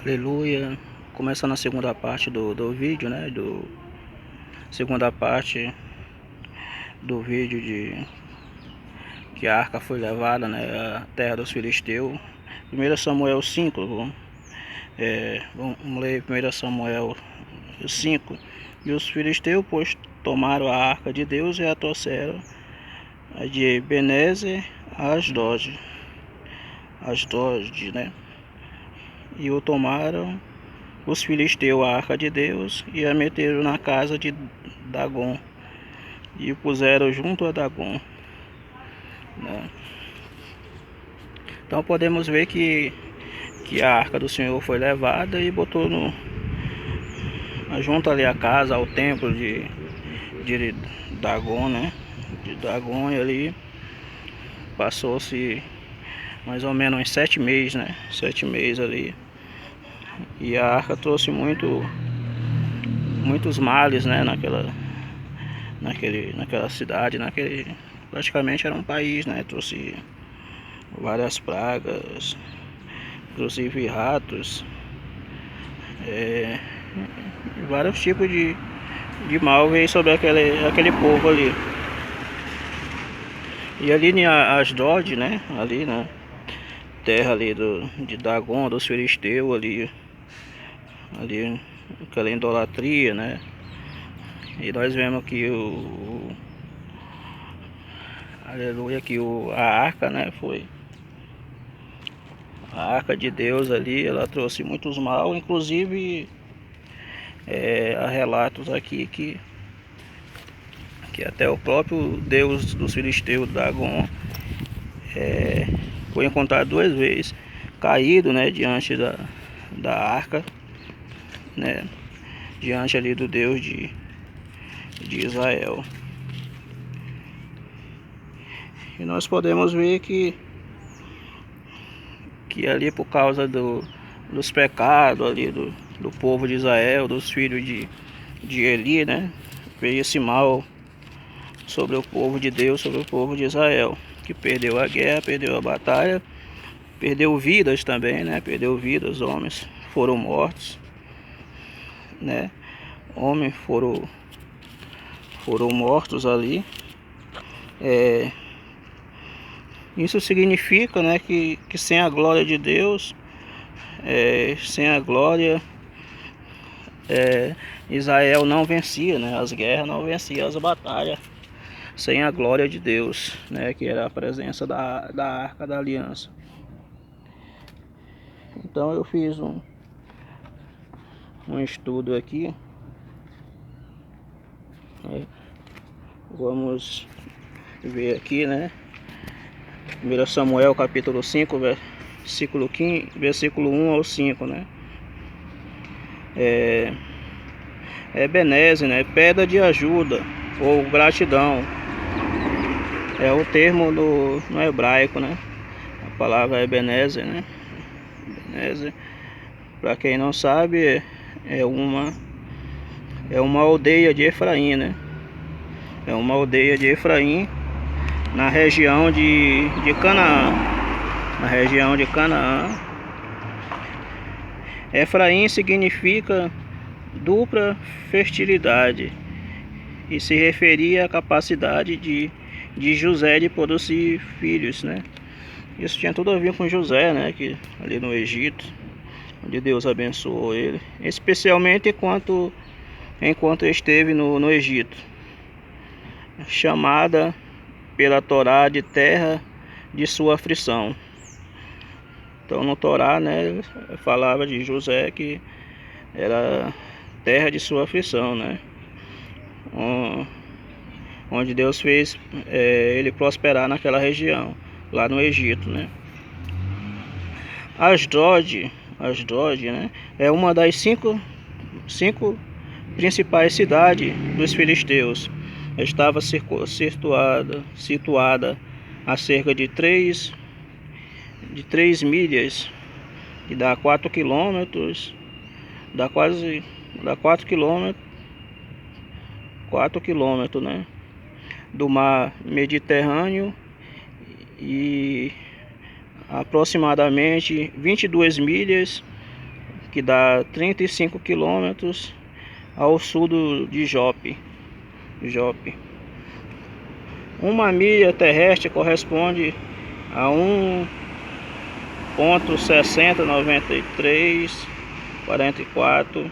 Aleluia. Começando a segunda parte do vídeo, né? Segunda parte do vídeo de que a arca foi levada, né? A terra dos filisteus. 1 Samuel 5. Vamos ler 1 Samuel 5. E os filisteus, pois, tomaram a arca de Deus e a trouxeram de Ebenezer a Asdod, né? E o tomaram os filisteus a arca de Deus e a meteram na casa de Dagon e o puseram junto a Dagon, né? Então podemos ver que a arca do Senhor foi levada e botou junto ali a casa, ao templo de Dagon, né? De Dagon, e ali passou-se mais ou menos uns 7 meses, né? 7 meses ali. E a arca trouxe muitos males, né? Naquela cidade, praticamente era um país, né? Trouxe várias pragas, inclusive ratos, vários tipos de mal veio sobre aquele povo ali. E ali em Asdod, né? Ali na terra ali de Dagon, dos filisteus ali aquela idolatria, né? E nós vemos que aleluia, que a arca, né? Foi a arca de Deus ali, ela trouxe muitos mal, inclusive há relatos aqui que até o próprio Deus dos filisteus, Dagon, foi encontrado 2 vezes caído, né, diante da arca, né, diante ali do Deus de Israel. E nós podemos ver que ali, por causa dos pecados ali do povo de Israel, dos filhos de Eli, né, veio esse mal sobre o povo de Deus, sobre o povo de Israel, que perdeu a guerra, perdeu a batalha, perdeu vidas também, né? Perdeu vidas, homens foram mortos, né? Homens foram mortos ali. Isso significa, né, que sem a glória de Deus, sem a glória, Israel não vencia, né? As guerras não venciam, as batalhas, sem a glória de Deus, né? Que era a presença da Arca da Aliança. Então eu fiz um estudo aqui. Vamos ver aqui, né? 1 Samuel capítulo 5, versículo 15, versículo 1 ao 5, né? Ebenezer, né? Pedra de ajuda ou gratidão. É o termo no hebraico, né? A palavra Ebenezer, né? Ebenezer, para quem não sabe, é uma aldeia de Efraim, né? É uma aldeia de Efraim, na região de Canaã. Na região de Canaã. Efraim significa dupla fertilidade e se referia à capacidade de José de produzir filhos, né? Isso tinha tudo a ver com José, né? Que ali no Egito, onde Deus abençoou ele, especialmente enquanto esteve no Egito, chamada pela Torá de terra de sua aflição. Então no Torá, né, falava de José que era terra de sua aflição, né? Onde Deus fez ele prosperar naquela região, lá no Egito, né? Asdod, né, é uma das cinco principais cidades dos filisteus. Estava situada a cerca de 3 milhas, que dá 4 quilômetros, dá 4 quilômetros, né, do mar Mediterrâneo, e aproximadamente 22 milhas que dá 35 quilômetros ao sul de Jope. Uma milha terrestre corresponde a 1,609344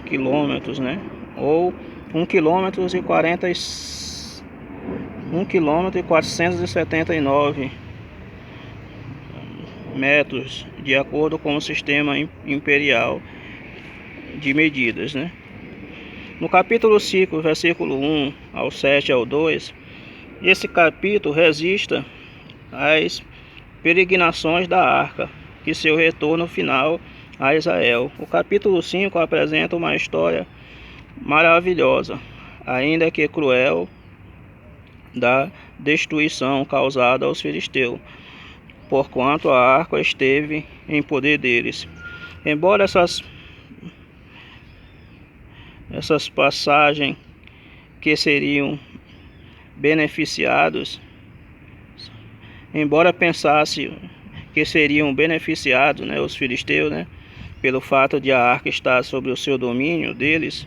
quilômetros, né? Ou 1,479 metros, de acordo com o sistema imperial de medidas, né? No capítulo 5, versículo 1 ao 7 ao 2, esse capítulo registra as peregrinações da arca e seu retorno final a Israel. O capítulo 5 apresenta uma história maravilhosa, ainda que cruel, da destruição causada aos filisteus, porquanto a arca esteve em poder deles. Embora essas passagens que seriam beneficiados, embora pensasse que seriam beneficiados, né, os filisteus, né, pelo fato de a arca estar sob o seu domínio deles,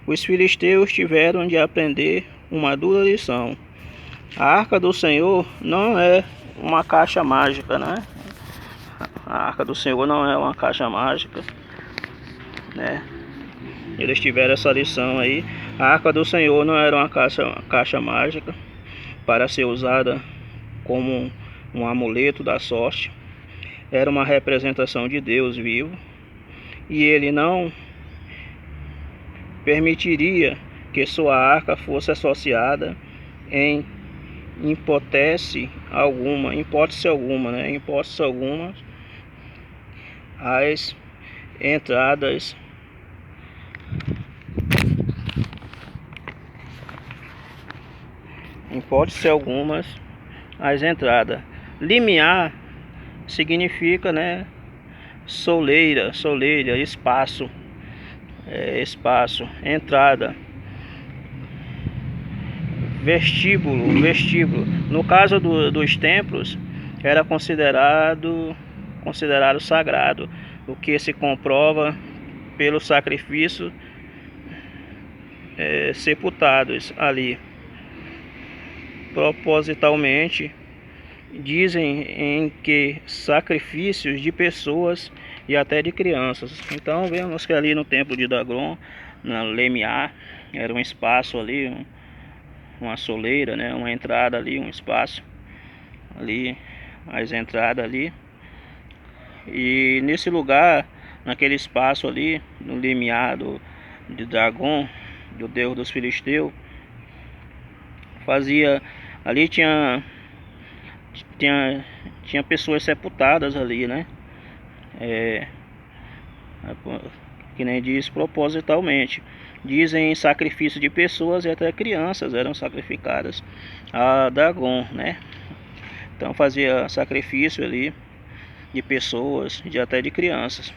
os filisteus tiveram de aprender uma dura lição. A arca do Senhor não é uma caixa mágica, né? A arca do Senhor não é uma caixa mágica, né? Eles tiveram essa lição aí. A arca do Senhor não era uma caixa mágica para ser usada como um amuleto da sorte. Era uma representação de Deus vivo, e ele não permitiria que sua arca fosse associada em hipótese alguma, as entradas Limiar significa, né, soleira, espaço, entrada, vestíbulo. No caso dos templos, era considerado sagrado, o que se comprova pelo sacrifício sepultados ali propositalmente. Dizem em que sacrifícios de pessoas e até de crianças. Então vemos que ali no templo de Dagon, na Lemiar, era um espaço ali, uma soleira, né, uma entrada ali, um espaço ali, as entradas ali. E nesse lugar, naquele espaço ali, no Lemiar de Dagon, do deus dos filisteus, ali tinha pessoas sepultadas ali, né? Que nem diz, propositalmente. Dizem sacrifício de pessoas e até crianças eram sacrificadas a Dagon, né? Então fazia sacrifício ali de pessoas e até de crianças.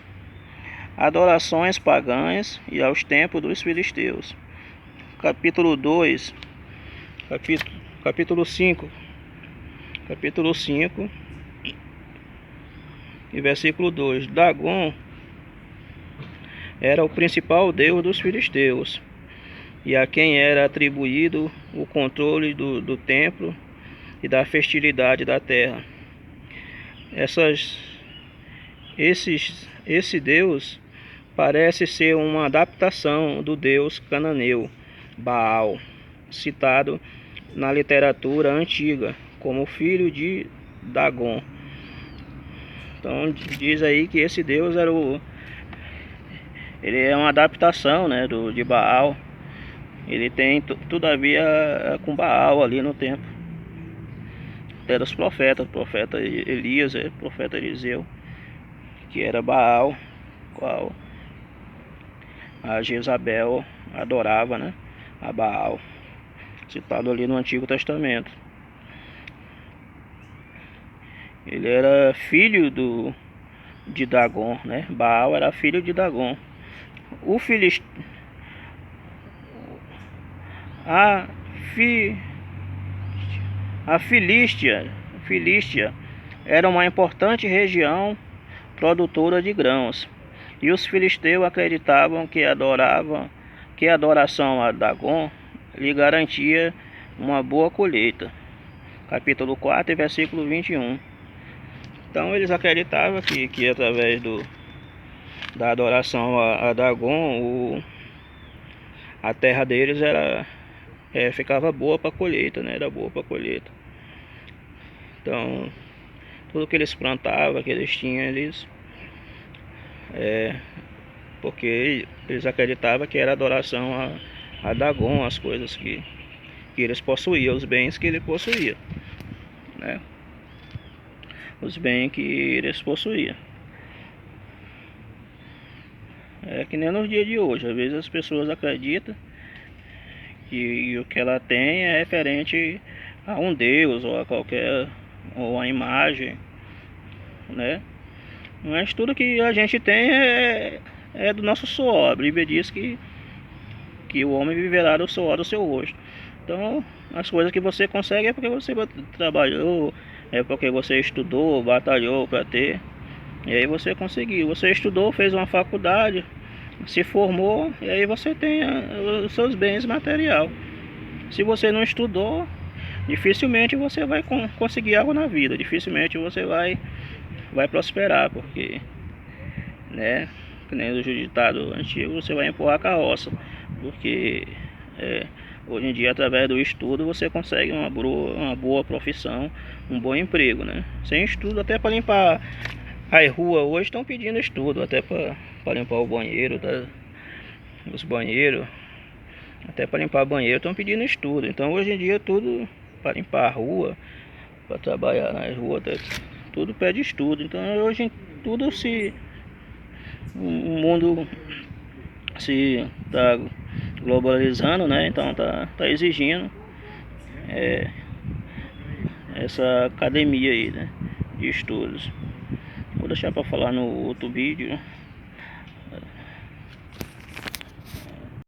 Adorações pagãs e aos templos dos filisteus. Capítulo 2, capítulo 5 e versículo 2. Dagon era o principal deus dos filisteus, e a quem era atribuído o controle do templo e da fertilidade da terra. Esse deus parece ser uma adaptação do deus cananeu Baal, citado na literatura antiga como filho de Dagon. Então diz aí que esse deus ele é uma adaptação, né, de Baal. Ele tem tudo a ver com Baal ali no templo. Até os profetas, o profeta Elias, o profeta Eliseu, que era Baal, qual a Jezabel adorava, né, a Baal, citado ali no Antigo Testamento. Ele era filho de Dagon, né? Baal era filho de Dagon. A Filístia era uma importante região produtora de grãos. E os filisteus acreditavam que a adoração a Dagon lhe garantia uma boa colheita. Capítulo 4, versículo 21. Então eles acreditavam que através da adoração a Dagon, a terra deles ficava boa para colheita, né? Era boa para colheita. Então tudo que eles plantavam, que eles tinham, porque eles acreditavam que era adoração a Dagon, as coisas que eles possuíam, os bens que ele possuía, né? Os bens que eles possuíam. É que nem nos dias de hoje, às vezes as pessoas acreditam que o que ela tem é referente a um Deus ou a imagem, né? Mas tudo que a gente tem é do nosso suor. A Bíblia diz que o homem viverá do suor do seu rosto. Então, as coisas que você consegue é porque você trabalhou, é porque você estudou, batalhou para ter. E aí você conseguiu. Você estudou, fez uma faculdade, se formou, e aí você tem os seus bens material. Se você não estudou, dificilmente você vai conseguir algo na vida. Dificilmente você vai prosperar, porque, né, que nem o ditado antigo, você vai empurrar a carroça, porque hoje em dia, através do estudo, você consegue uma boa profissão, um bom emprego, né? Sem estudo, até para limpar as ruas hoje estão pedindo estudo, até para limpar o banheiro, os banheiros, até para limpar banheiro estão pedindo estudo. Então hoje em dia tudo para limpar a rua, para trabalhar nas ruas, tudo pede estudo. Então hoje tudo o mundo se está globalizando, né? Então tá exigindo essa academia aí, né, de estudos. Vou deixar para falar no outro vídeo.